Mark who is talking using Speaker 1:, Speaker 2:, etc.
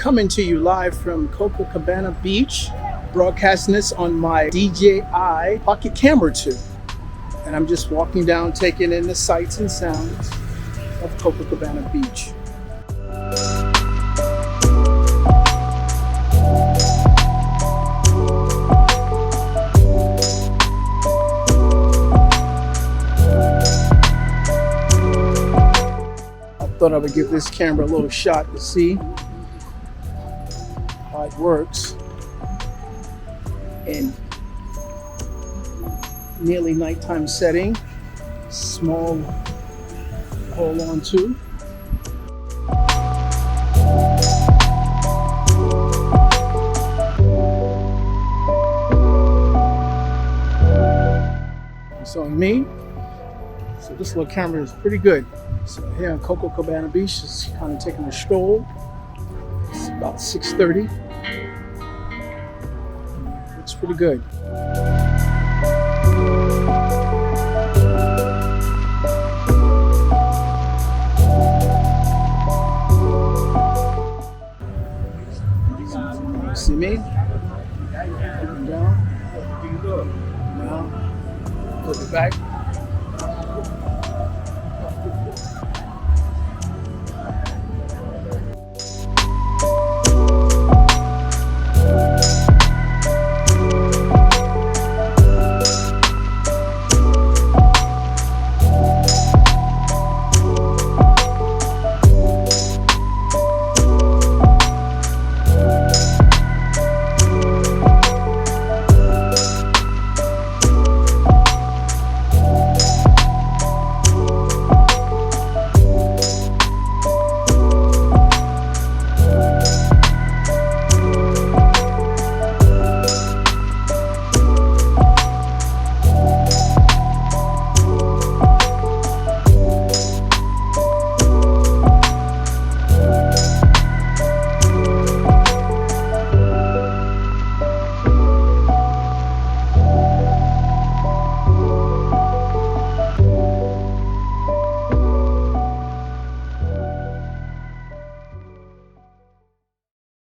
Speaker 1: coming to you live from Copacabana Beach, broadcasting this on my DJI Pocket Camera 2. And I'm just walking down, taking in the sights and sounds of Copacabana Beach. Thought I would give this camera a little shot to see how it works in nearly nighttime setting. Small hold on to. It's on me. So this little camera is pretty good. So here on Copacabana Beach, just kind of taking a stroll. It's about 6:30. Looks pretty good. See me? Up and down. Now, flip it back.